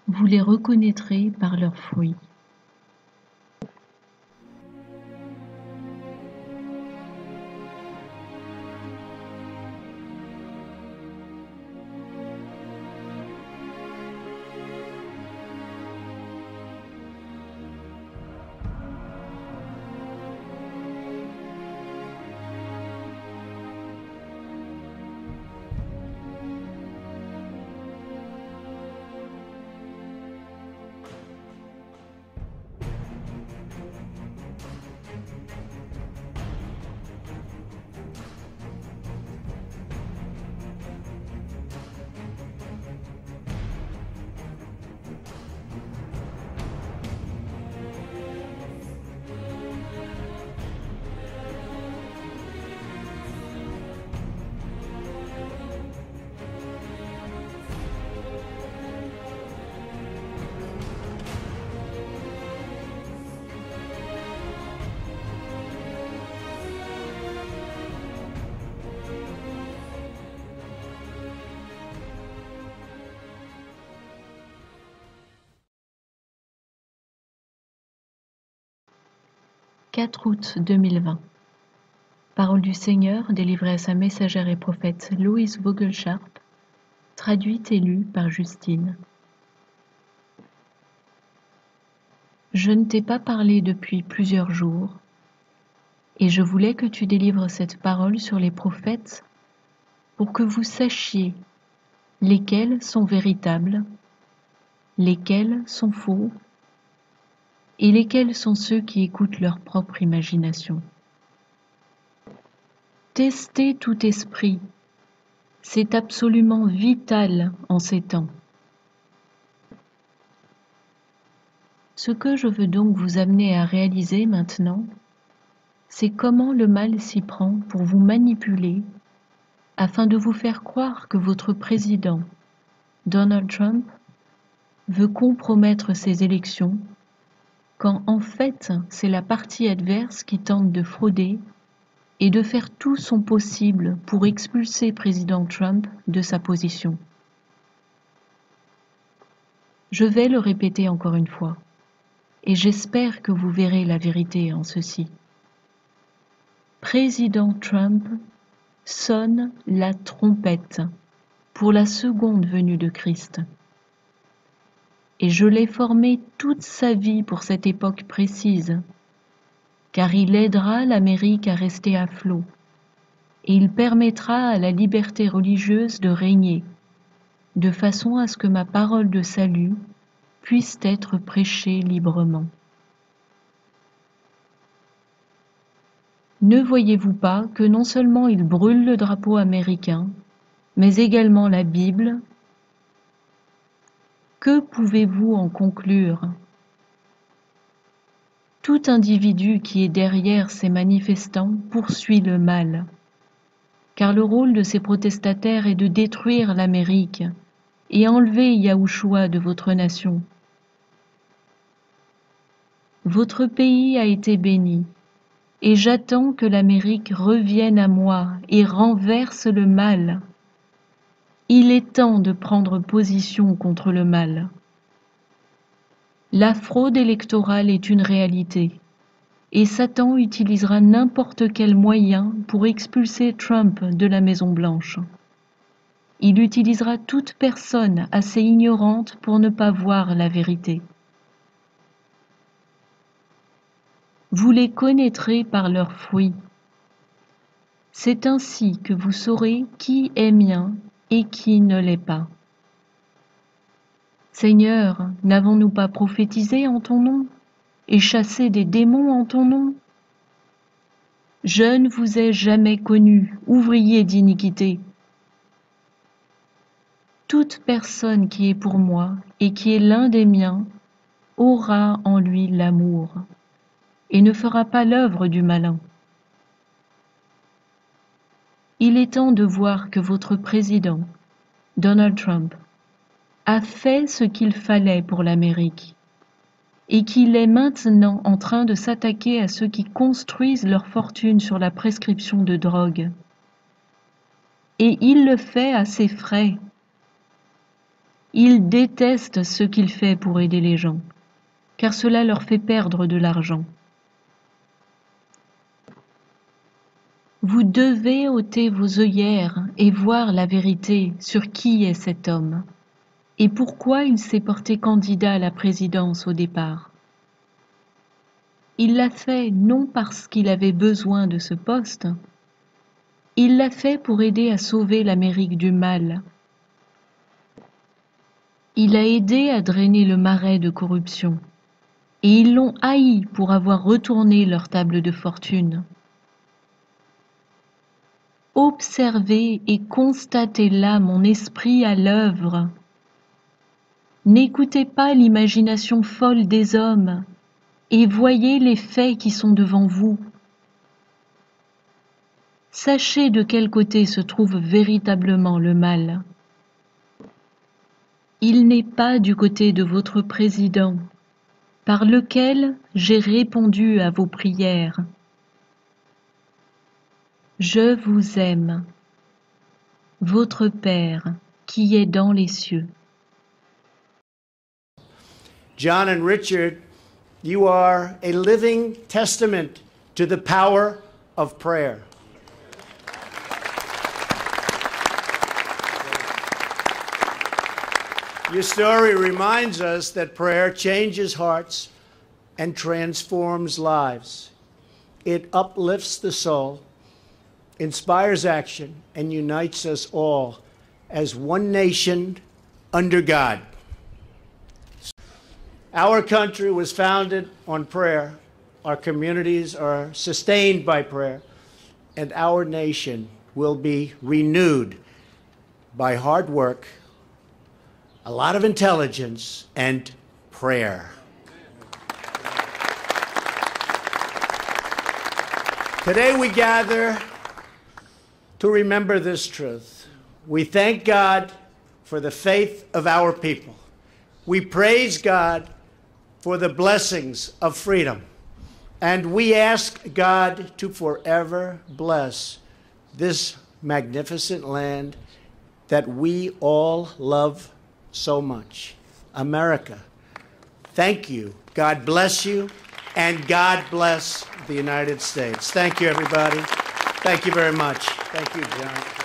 Vous les reconnaîtrez par leurs fruits. « 4 août 2020. Parole du Seigneur délivrée à sa messagère et prophète Louise Vogelsharp, traduite et lue par Justine. Je ne t'ai pas parlé depuis plusieurs jours, et je voulais que tu délivres cette parole sur les prophètes pour que vous sachiez lesquels sont véritables, lesquels sont faux, et lesquels sont ceux qui écoutent leur propre imagination. Testez tout esprit, c'est absolument vital en ces temps. Ce que je veux donc vous amener à réaliser maintenant, c'est comment le mal s'y prend pour vous manipuler afin de vous faire croire que votre président, Donald Trump, veut compromettre ces élections, quand en fait c'est la partie adverse qui tente de frauder et de faire tout son possible pour expulser président Trump de sa position. Je vais le répéter encore une fois, et j'espère que vous verrez la vérité en ceci. Président Trump sonne la trompette pour la seconde venue de Christ. Et je l'ai formé toute sa vie pour cette époque précise, car il aidera l'Amérique à rester à flot, et il permettra à la liberté religieuse de régner, de façon à ce que ma parole de salut puisse être prêchée librement. Ne voyez-vous pas que non seulement il brûle le drapeau américain, mais également la Bible? Que pouvez-vous en conclure? Tout individu qui est derrière ces manifestants poursuit le mal, car le rôle de ces protestataires est de détruire l'Amérique et enlever Yahushua de votre nation. Votre pays a été béni, et j'attends que l'Amérique revienne à moi et renverse le mal. Il est temps de prendre position contre le mal. La fraude électorale est une réalité, et Satan utilisera n'importe quel moyen pour expulser Trump de la Maison-Blanche. Il utilisera toute personne assez ignorante pour ne pas voir la vérité. Vous les connaîtrez par leurs fruits. C'est ainsi que vous saurez qui est mien et qui ne l'est pas. Seigneur, n'avons-nous pas prophétisé en ton nom et chassé des démons en ton nom? Je ne vous ai jamais connu, ouvrier d'iniquité. Toute personne qui est pour moi et qui est l'un des miens aura en lui l'amour et ne fera pas l'œuvre du malin. Il est temps de voir que votre président, Donald Trump, a fait ce qu'il fallait pour l'Amérique et qu'il est maintenant en train de s'attaquer à ceux qui construisent leur fortune sur la prescription de drogue. Et il le fait à ses frais. Il déteste ce qu'il fait pour aider les gens, car cela leur fait perdre de l'argent. Vous devez ôter vos œillères et voir la vérité sur qui est cet homme et pourquoi il s'est porté candidat à la présidence au départ. Il l'a fait non parce qu'il avait besoin de ce poste, il l'a fait pour aider à sauver l'Amérique du mal. Il a aidé à drainer le marais de corruption, et ils l'ont haï pour avoir retourné leur table de fortune. Observez et constatez là mon esprit à l'œuvre. N'écoutez pas l'imagination folle des hommes, et voyez les faits qui sont devant vous. Sachez de quel côté se trouve véritablement le mal. Il n'est pas du côté de votre président, par lequel j'ai répondu à vos prières. Je vous aime, votre Père qui est dans les cieux. John and Richard, you are a living testament to the power of prayer. Your story reminds us that prayer changes hearts and transforms lives. It uplifts the soul, inspires action, and unites us all as one nation under God. Our country was founded on prayer. Our communities are sustained by prayer, and our nation will be renewed by hard work, a lot of intelligence, and prayer. Today we gather to remember this truth. We thank God for the faith of our people. We praise God for the blessings of freedom. And we ask God to forever bless this magnificent land that we all love so much, America. Thank you. God bless you, and God bless the United States. Thank you, everybody. Thank you very much. Thank you, John.